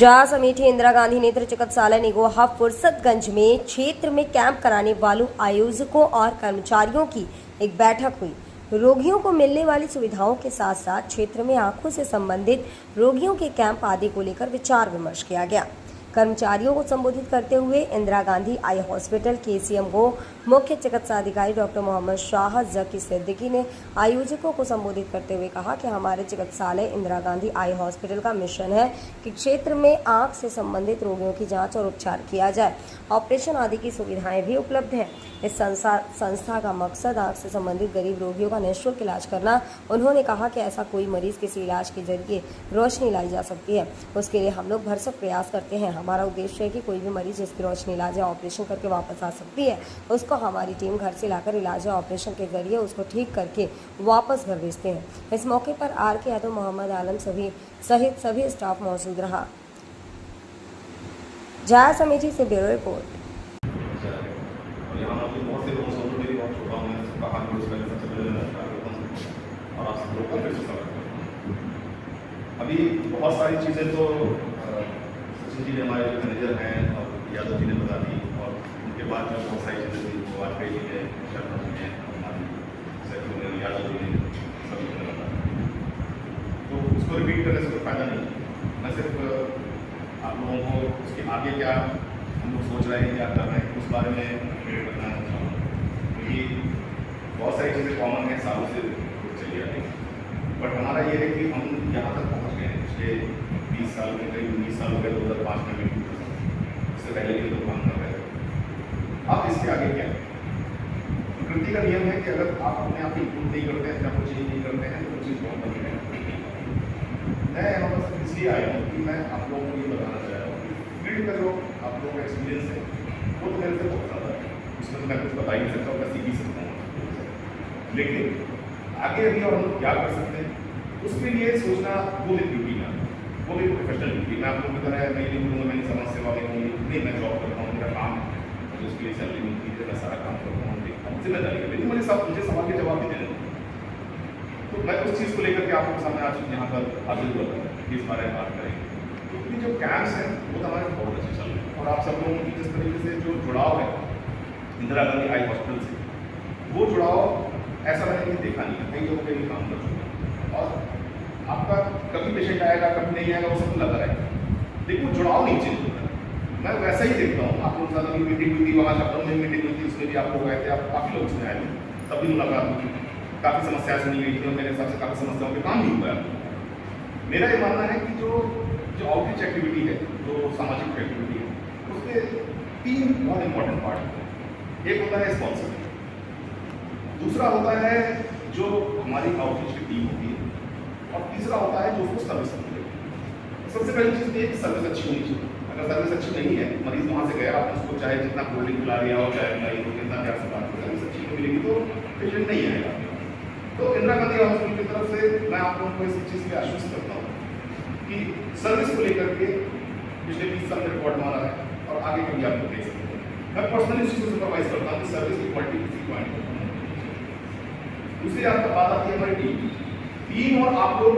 जहां अमेठी इंदिरा गांधी नेत्र चिकित्सालय निगोहा फुर्सतगंज में क्षेत्र में कैंप कराने वालों आयोजकों और कर्मचारियों की एक बैठक हुई। रोगियों को मिलने वाली सुविधाओं के साथ साथ क्षेत्र में आंखों से संबंधित रोगियों के कैंप आदि को लेकर विचार विमर्श किया गया। कर्मचारियों को संबोधित करते हुए इंदिरा गांधी आई हॉस्पिटल के सीएमओ मुख्य चिकित्सा अधिकारी डॉक्टर मोहम्मद शाह जकी सिद्दीकी ने आयोजकों को संबोधित करते हुए कहा कि हमारे चिकित्सालय इंदिरा गांधी आई हॉस्पिटल का मिशन है कि क्षेत्र में आंख से संबंधित रोगियों की जांच और उपचार किया जाए। ऑपरेशन आदि की सुविधाएं भी उपलब्ध हैं। इस संस्था का मकसद आंख से संबंधित गरीब रोगियों का निःशुल्क इलाज करना। उन्होंने कहा कि ऐसा कोई मरीज किसी इलाज के जरिए रोशनी लाई जा सकती है, उसके लिए हम लोग भरसक प्रयास करते हैं। हमारा उद्देश्य है कि कोई भी मरीज जिसकी रोशनी इलाज या ऑपरेशन करके वापस आ सकती है, उसको हमारी टीम घर से लाकर इलाज या ऑपरेशन के जरिए उसको ठीक करके वापस घर भेजते हैं। इस मौके पर RK यादव, मोहम्मद आलम सहित सभी स्टाफ मौजूद रहा। जहां अमेठी से ब्यूरो रिपोर्ट। अभी बहुत सारी चीज़ें तो सचिन जी ने, हमारे जो मैनेजर हैं, और यादव जी ने बता दी, और उनके बाद जो बहुत सारी चीज़ें थी वो वाजपेयी जी ने, शर्मा जी ने, हमारी सचिव ने, यादव जी ने, सभी ने बता दी। तो उसको रिपीट करने से कोई फायदा नहीं। मैं सिर्फ आप लोगों को उसके आगे क्या हम लोग सोच रहे हैं, क्या कर रहे हैं, उस बारे में बताना चाहूँगा। क्योंकि बहुत सारी चीज़ें कॉमन हैं, सालों से चली आ रही है, बट हमारा ये है कि हम यहाँ तक पहुँच गए हैं। पिछले 20 साल में, करीब 19 साल हो गए, 2005 में भी, इससे पहले भी लोग काम कर रहे थे। अब इसके आगे क्या है? प्रकृति का नियम है कि अगर आप अपने आप इम्प्रूव नहीं करते हैं या कुछ चीज़ नहीं करते हैं तो वो चीज़ बहुत बनी रहेगी। मैं यहाँ पर इसलिए आया हूँ कि मैं आप लोगों को ये बताना चाह रहा हूँ कि फील्ड का जो आप लोगों का एक्सपीरियंस है वो तो मेरे से बहुत ज़्यादा है, उसमें तो मैं कुछ बता ही नहीं सकता, मैं सीख ही सकता हूँ। लेकिन आगे अभी और हम लोग क्या कर सकते हैं, उसके लिए सोचना वो भी ड्यूटी है, वो भी प्रोफेशनल ड्यूटी। मैं आप लोगों की तरह मैं ये नहीं बोलूँगा मैंने समाज सेवा में नहीं, मैं जॉब करता हूँ, मेरा काम है, मुझे उसके लिए सैलरी मिलती है, मैं सारा काम करता हूँ, जिम्मेदारी है, लेकिन मुझे सवाल के जवाब भी देने हैं। तो मैं उस चीज़ को लेकर के आपके सामने आज यहाँ पर हाजिर हुआ था कि इस बारे में बात करेंगे। क्योंकि जो कैंप्स हैं वो तो हमारे बहुत अच्छे चल रहे हैं, और आप सब लोगों की जिस तरीके से जो जुड़ाव है इंदिरा गांधी आई हॉस्पिटल से, वो जुड़ाव ऐसा मैंने कहीं देखा नहीं है। कई जगहों पे भी काम कर चुके हैं, और आपका कभी पेशेंट आएगा, कभी नहीं आएगा, वो सब लगा रहेगा, लेकिन वो जुड़ाव नहीं चेंज होता है। मैं वैसा ही देखता हूँ। आप लोग ज़्यादा भी मीटिंग हुई थी, वहाँ लखनऊ में मीटिंग हुई थी, उसमें भी आप लोग आए थे, आप काफ़ी लोग उसमें आए थे, तब भी मुलाकात हुई, काफ़ी समस्याएं सुनी गई थी, और मेरे हिसाब से काफ़ी समस्याओं पे काम भी हुआ है। मेरा ये मानना है कि जो आउटरीच एक्टिविटी है, जो सामाजिक एक्टिविटी है, उसके 3 बहुत इंपॉर्टेंट पार्ट होते हैं। एक होता है स्पॉन्सर, दूसरा होता है जो हमारी आउटरीच की टीम होती है, और तीसरा होता है जो उसको सर्विस होती है। सबसे पहली चीज़ ये कि सर्विस अच्छी होनी चाहिए। अगर सर्विस अच्छी नहीं है, मरीज वहाँ से गया, आपने उसको चाहे जितना कोल्ड ड्रिंक पिला दिया हो, चाहे पिलाई हो, जितना प्यार से बात हो, सर्विस अच्छी नहीं मिलेगी तो पेशेंट नहीं आएगा। तो इंदिरा गांधी हॉस्पिटल की तरफ से मैं आप लोगों को इस चीज़ के आश्वस्त करता हूँ कि सर्विस को लेकर के पिछले 20 साल में रिकॉर्ड मारा है, और आगे कभी आप लोग देख सकते हैं। मैं पर्सनली इस चीज़ को सुपरवाइज करता हूँ कि सर्विस की क्वालिटी किसी पॉइंट पर। दूसरी आपका बात आती है हमारी टीम, और आप लोग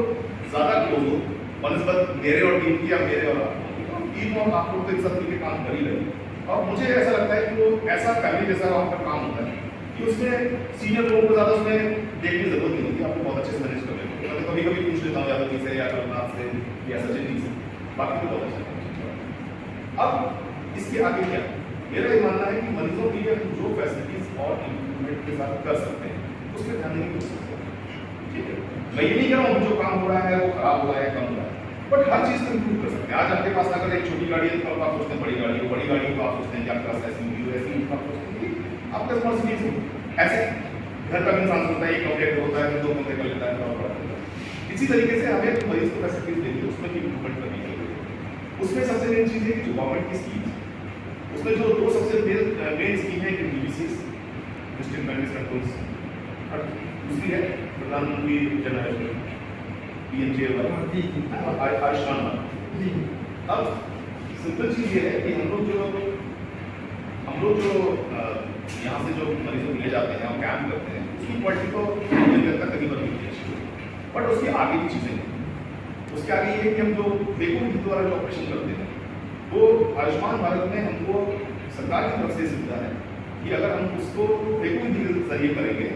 ज़्यादा क्लोज हो बनस्पत मेरे और टीम की, या मेरे और आप लोगों की। टीम और आप लोग तो एक साथ मिलकर काम कर ही रहे, और मुझे ऐसा लगता है कि वो ऐसा फैमिली जैसा वहाँ पर काम होता है कि उसमें सीनियर लोगों को ज़्यादा उसमें देखने की जरूरत नहीं होती, आपको बहुत अच्छे से मैनेज कर लेते हैं। कभी कभी पूछ लेता हूँ यादव जी से, या रघुनाथ से, या सचिन जी से, बाकी तो बहुत अच्छा। अब इसके आगे क्या, मेरा ये मानना है कि मरीजों के लिए जो फैसिलिटीज और इम्प्रूवमेंट के साथ कर सकते हैं उसमें ध्यान देने की कोशिश करते हैं। ठीक है, मैं ये नहीं कह रहा हूँ जो काम हो रहा है वो खराब हुआ है, कम हुआ है, बट हर चीज़ को इम्प्रूव कर सकते हैं। आज आपके पास अगर एक छोटी गाड़ी है तो आप सोचते हैं बड़ी गाड़ी हो, बड़ी गाड़ी को आप सोचते हैं कि आपके पास ऐसी हो, आप सोचते हैं आपका रिस्पॉन्सिबिलिटी हो। ऐसे घर का भी इंसान सोचता है, एक कमरे होता है, 2 कमरे कर लेता है। इसी तरीके से हमें जो मरीज को फैसिलिटीज देनी है उसमें भी इम्प्रूवमेंट करनी चाहिए। उसमें सबसे मेन चीज़ है कि जो गवर्नमेंट की स्कीम है, उसमें जो 2 सबसे मेन स्कीम है कि DBCs, डिस्ट्रिक्ट मैनेज कंट्रोल्स, और दूसरी है प्रधानमंत्री जन आरोग्य PMJ आयुष्मान भारत। अब सिंपल चीज़ ये है कि हम लोग जो यहाँ से जो मरीजों को ले जाते हैं और कैम्प करते हैं, उसकी क्वालिटी तो मुझे लगता है कभी बदलती है, बट उसकी आगे की चीज़ें उसके आगे ये है कि हम जो फेको विधि द्वारा जो ऑपरेशन करते हैं वो आयुष्मान भारत में हमको सरकार की तरफ से सुविधा है कि अगर हम उसको फेको विधि के जरिए करेंगे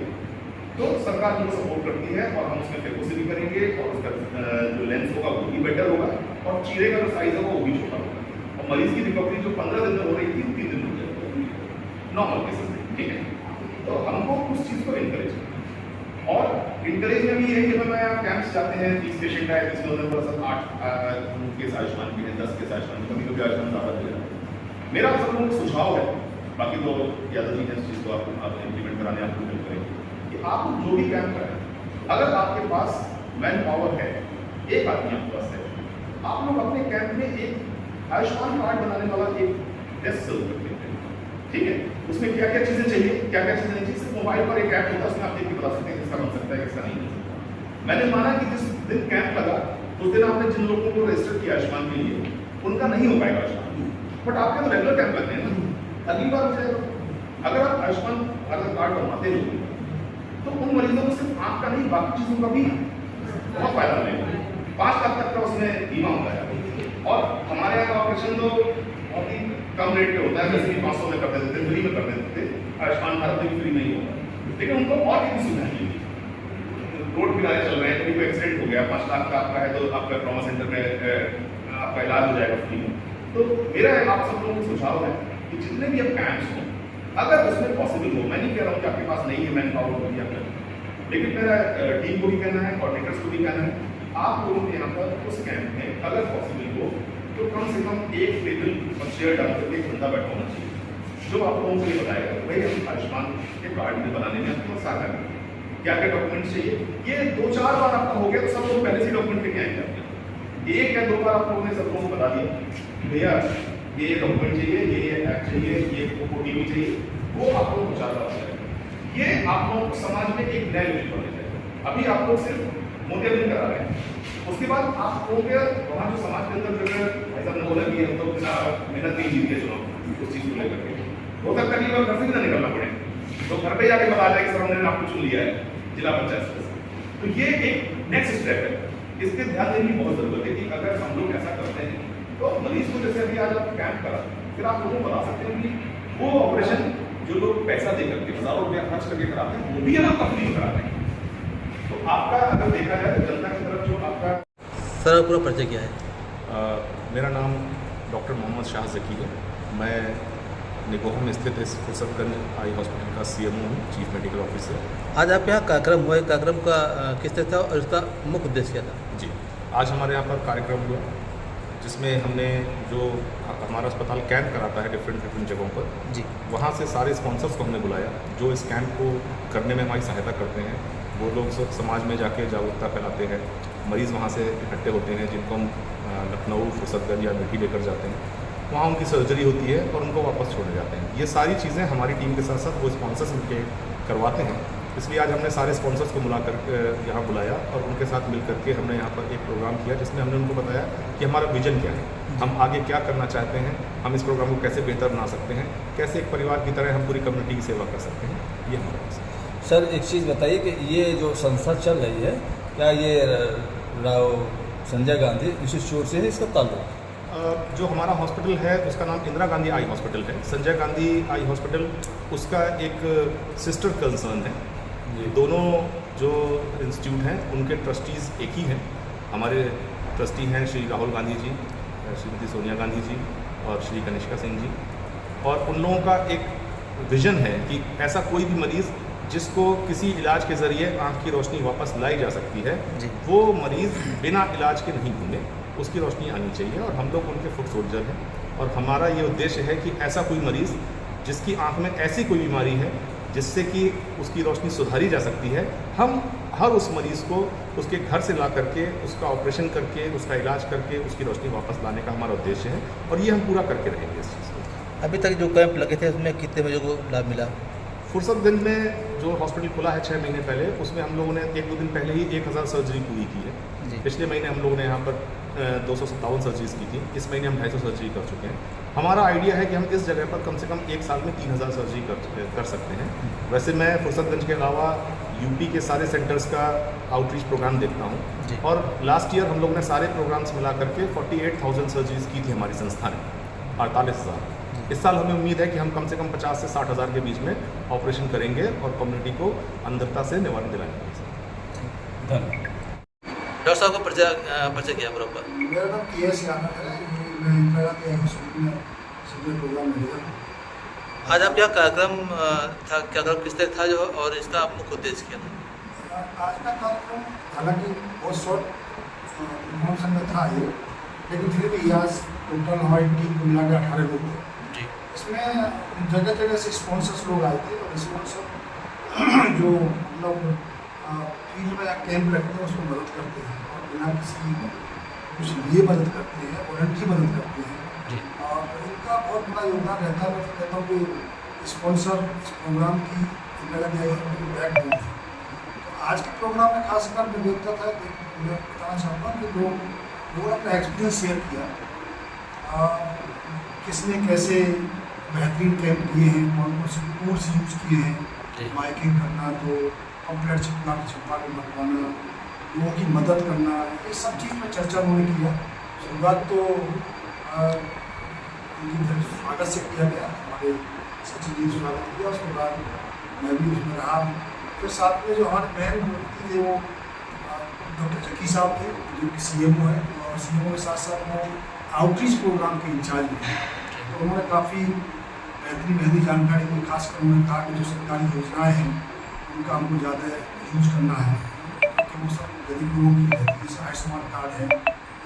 तो सरकार हमको सपोर्ट करती है और हम उसमें फेको से भी करेंगे और उसका जो लेंस होगा वो भी बेटर होगा और चीरे का जो साइज होगा वो भी छोटा होगा और मरीज की रिकवरी जो 15 दिन में हो रही थी 3 दिन हो जाएगी नॉर्मल केसेस में, ठीक है। तो हमको उस चीज़ को इनकरेज और इनकरेज में भी ये है कि हमें कैंप्स जाते हैं 30 पेशेंट आए 30 लोगों में 8 केस आयुष्मान के हैं 10 केस आयुष्मान के, कभी कभी आयुष्मान ज़्यादा दे रहा है। मेरा आप सब लोगों को सुझाव है, बाकी तो यादव जी ने इस चीज़ को आप इम्प्लीमेंट कराने आपको हेल्प करेंगे कि आप जो भी कैंप करें अगर आपके पास मैन पावर है, एक आदमी आपके पास है, आप लोग अपने कैंप में एक आयुष्मान कार्ड बनाने वाला एक टेस्ट जरूर करते हैं, ठीक है। उसमें क्या क्या चीज़ें चाहिए, क्या क्या चीज़ें नहीं चाहिए, सिर्फ मोबाइल पर एक ऐप होता है, उसमें आप देख के बता सकते हैं किसका बन सकता है किसका नहीं बन सकता। मैंने माना कि जिस दिन कैंप लगा उस दिन आपने जिन लोगों को रजिस्टर किया आयुष्मान के लिए उनका नहीं हो पाएगा आयुष्मान, बट आपके तो रेगुलर कैंप लगते हैं ना, अगली बार हो जाएगा। अगर आप आयुष्मान कार्ड बनवाते हो तो उन मरीजों को सिर्फ आँख का नहीं बाकी चीज़ों का भी बहुत फायदा मिलेगा। 5 लाख तक का उसमें बीमा होता है और हमारे यहाँ का ऑपरेशन तो बहुत ही कम रेट पे होता है, वैसे भी 500 में कर देते थे, फ्री में कर देते थे, आयुष्मान भारत में भी फ्री नहीं होगा, लेकिन उनको और कितनी सुविधा मिलेगी। रोड किनारे चल रहे हैं, कभी कोई एक्सीडेंट हो गया 5 लाख का आपका है तो आपका ट्रॉमा सेंटर में आपका इलाज हो जाएगा फ्री में। तो मेरा आप सब लोगों को सुझाव है कि जितने भी अब कैंप्स हों अगर उसमें पॉसिबल हो, मैं नहीं कह रहा हूँ कि आपके पास नहीं है मैन पावर हो या कर, लेकिन मेरा टीम को भी कहना है, कोऑर्डिनेटर्स को भी कहना है, आप लोगों के यहाँ पर उस कैंप में अगर पॉसिबल हो तो कम से कम एक टेबल और चेयर डाल करके एक बंदा बैठा होना चाहिए जो आप लोगों को ये बताएगा वही हम आयुष्मान के कार्ड में बनाने में आपको सहायता करेंगे। क्या क्या डॉक्यूमेंट चाहिए, ये 2-4 बार आपका हो गया तो सब लोग पहले से डॉक्यूमेंट लेके आएंगे आपके, 1 या 2 बार आप लोगों ने सब लोगों को बता दिया भैया ये डॉक्यूमेंट चाहिए, ये ऐप चाहिए, ये OTP चाहिए, वो आप लोग ज़्यादा हो जाएगा। ये आप लोग समाज में एक नए लेवल पर ले जाएगा। अभी आप लोग सिर्फ मोटिवेशन करा रहे हैं, उसके बाद आप लोगों के वहाँ जो समाज के अंदर जो है ऐसा न बोला कि हम तो बिना मेहनत नहीं जीत के चुनाव उस चीज़ को लेकर के हो सकता है कि घर से भी ना निकलना पड़े तो घर पे जाके बता जाए कि सर हमने आपको चुन लिया है जिला पंचायत से। तो ये एक नेक्स्ट स्टेप है, इस पर ध्यान देने की बहुत जरूरत है कि अगर हम लोग ऐसा करते हैं तो मरीज को जैसे अभी आज आप कैंप करा फिर आप लोगों को बता सकते हैं कि वो ऑपरेशन जो लोग पैसा दे करके हज़ारों रुपया खर्च करके कराते हैं वो भी हम आपका फ्री कराते हैं। तो आपका अगर देखा जाए तो जनता की तरफ जो आपका सर पूरा परिचय क्या है? मेरा नाम डॉक्टर मोहम्मद शाह ज़की है। मैं निगोहा में स्थित इस फुर्सतगंज आई हॉस्पिटल का CMO हूँ, चीफ मेडिकल ऑफिसर। आज आप यहाँ कार्यक्रम हुआ, कार्यक्रम का किस तरह था और इसका मुख्य उद्देश्य क्या था? जी, आज हमारे यहाँ पर कार्यक्रम हुआ जिसमें हमने जो हमारा अस्पताल कैंप कराता है डिफरेंट जगहों पर जी, वहाँ से सारे स्पॉन्सर्स को हमने बुलाया जो इस कैंप को करने में हमारी सहायता करते हैं। वो लोग सब समाज में जाके जागरूकता फैलाते हैं, मरीज़ वहाँ से इकट्ठे होते हैं जिनको हम लखनऊ, फुर्सतगंज या मिर्की लेकर जाते हैं, वहाँ उनकी सर्जरी होती है और उनको वापस छोड़े जाते हैं। ये सारी चीज़ें हमारी टीम के साथ साथ वो स्पॉन्सर्स मिलके करवाते हैं। इसलिए आज हमने सारे स्पॉन्सर्स को बुला कर यहाँ बुलाया और उनके साथ मिल करके हमने यहाँ पर एक प्रोग्राम किया जिसमें हमने उनको बताया कि हमारा विजन क्या है, हम आगे क्या करना चाहते हैं, हम इस प्रोग्राम को कैसे बेहतर बना सकते हैं, कैसे एक परिवार की तरह हम पूरी कम्युनिटी की सेवा कर सकते हैं। ये हमारा पास है। सर एक चीज़ बताइए कि ये जो संस्था चल रही है क्या ये राव संजय गांधी इंस्टीट्यूट से है इसका ताल्लुक? जो हमारा हॉस्पिटल है उसका नाम इंदिरा गांधी आई हॉस्पिटल है। संजय गांधी आई हॉस्पिटल उसका एक सिस्टर कंसर्न है। दोनों जो इंस्टीट्यूट हैं उनके ट्रस्टीज़ एक ही हैं। हमारे ट्रस्टी हैं श्री राहुल गांधी जी, श्रीमती सोनिया गांधी जी और श्री कनिष्का सिंह जी, और उन लोगों का एक विज़न है कि ऐसा कोई भी मरीज़ जिसको किसी इलाज के ज़रिए आँख की रोशनी वापस लाई जा सकती है जी, वो मरीज़ बिना इलाज के नहीं घूमे, उसकी रोशनी आनी चाहिए और हम लोग उनके फुट सोल्जर हैं। और हमारा ये उद्देश्य है कि ऐसा कोई मरीज़ जिसकी आंख में ऐसी कोई बीमारी है जिससे कि उसकी रोशनी सुधारी जा सकती है, हम हर उस मरीज़ को उसके घर से ला करके उसका ऑपरेशन करके उसका इलाज करके उसकी रोशनी वापस लाने का हमारा उद्देश्य है और ये हम पूरा करके रहेंगे इस चीज़ को। अभी तक जो कैंप लगे थे उसमें कितने बजे को लाभ मिला? फुर्सतगंज में जो हॉस्पिटल खुला है 6 महीने पहले, उसमें हम लोगों ने 1-2 दिन पहले ही 1000 सर्जरी पूरी की है। जी। पिछले महीने हम लोगों ने यहाँ पर 257 सर्जरीज की थी। इस महीने हम 250 सर्जरी कर चुके हैं। हमारा आइडिया है कि हम इस जगह पर कम से कम 1 साल में 3000 सर्जरी कर सकते हैं। वैसे मैं फुर्सतगंज के अलावा यूपी के सारे सेंटर्स का आउटरीच प्रोग्राम देखता जी। हूँ। और लास्ट ईयर हम लोग ने सारे प्रोग्राम्स मिला करके 48,000 सर्जरीज की थी हमारी संस्था ने, 48,000। इस साल हमें उम्मीद है कि हम कम से कम 50 से 60,000 के बीच में ऑपरेशन करेंगे और कम्युनिटी को अंदरता से निवारण दिलाएंगे। धन्यवाद। डॉक्टर साहब को परिचय किया बराबर। मेरा नाम KS यादव है, मैं इंदिरा गांधी हॉस्पिटल में सीनियर प्रोग्राम मैनेजर हूँ। आज आप क्या कार्यक्रम था, क्या कार्यक्रम किस तरह था जो और इसका मुख्य उद्देश्य क्या था? आज का कार्यक्रम हालांकि बहुत शॉर्ट इन्फॉर्मेशन में था ये, लेकिन फिर भी आज टोटल हमारी टीम को मिला के 18 लोग थे। जी। इसमें जगह जगह से स्पॉन्सर्स लोग आए थे और स्पॉन्सर जो मतलब फील्ड में कैंप रखते हैं उसमें मदद करते हैं और बिना किसी कुछ लिए मदद करते हैं, वॉलंटरी मदद करते हैं। जी। और इनका बहुत बड़ा योगदान रहता है। मैं तो कहता हूँ कि स्पॉन्सर इस प्रोग्राम की बैकबोन है। तो आज के प्रोग्राम में खासकर मैं देखता था कि मैं बताना चाहूँगा कि लोगों ने अपना एक्सपीरियंस शेयर किया, किसने कैसे बेहतरीन कैंप किए हैं, कौन कौन से टूल्स यूज़ किए हैं, माइकिंग करना, तो पम्पलेट छिपा के बनवाना, लोगों की मदद करना, ये सब चीज़ में चर्चा उन्होंने किया। शुरुआत तो उनकी स्वागत से किया गया, हमारे सचिव जी स्वागत किया, उसके बाद मैं भी उसमें रहा। फिर साथ में जो हमारे बहन व्यक्ति थे वो डॉक्टर जकी साहब थे जो कि CMO है, और CMO के साथ साथ वो आउटरीच प्रोग्राम के इंचार्ज भी हैं। तो उन्होंने काफ़ी बेहतरीन जानकारी दी। खासकर उन्होंने कहा कि जो सरकारी योजनाएँ हैं उनका हमको ज़्यादा यूज़ करना है, क्योंकि वो सब गरीब लोगों की रहती है। जैसे आयुष्मान कार्ड है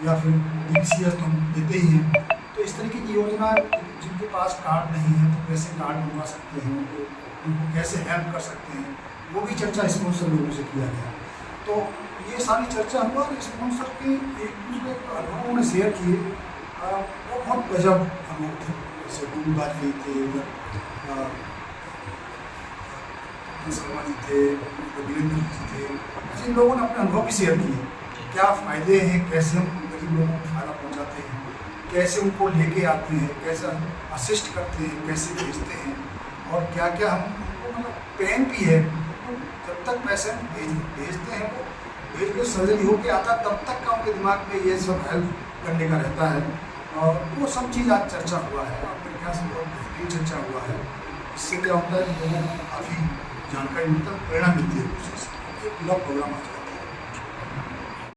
या फिर DPCS तो हम देते ही हैं। तो इस तरीके की योजना जिनके पास कार्ड नहीं है तो कैसे कार्ड बनवा सकते हैं, उनको कैसे हेल्प कर सकते हैं, वो भी चर्चा स्पॉन्सर लोगों से किया गया। तो ये सारी चर्चा हुआ और स्पॉन्सर के एक दूसरे अनुभव उन्होंने शेयर किए, वो बहुत गजब अनुभव थे। जैसे गुरु वाजपेयी थे, शर्मा जी थे, वीरेंद्र जी थे, ऐसे इन लोगों ने अपने अनुभव भी शेयर किए। क्या फ़ायदे हैं, कैसे हम गरीब लोगों को फ़ायदा पहुंचाते हैं, कैसे उनको लेके आते हैं, कैसे असिस्ट करते हैं, कैसे भेजते हैं, और क्या क्या हम उनको मतलब पेन भी है, जब तक पेशेंट भेजते हैं वो भेज के सर्जरी होके आता तब तक का उनके दिमाग में ये सब हेल्प करने का रहता है। और वो सब चीज़ आज चर्चा हुआ है और मेरे ख्याल से बहुत बेहतरीन चर्चा हुआ है। इससे क्या होता है कि लोगों को काफ़ी जानकारी मिलता है, प्रेरणा मिलती है। ये पूरा प्रोग्राम आज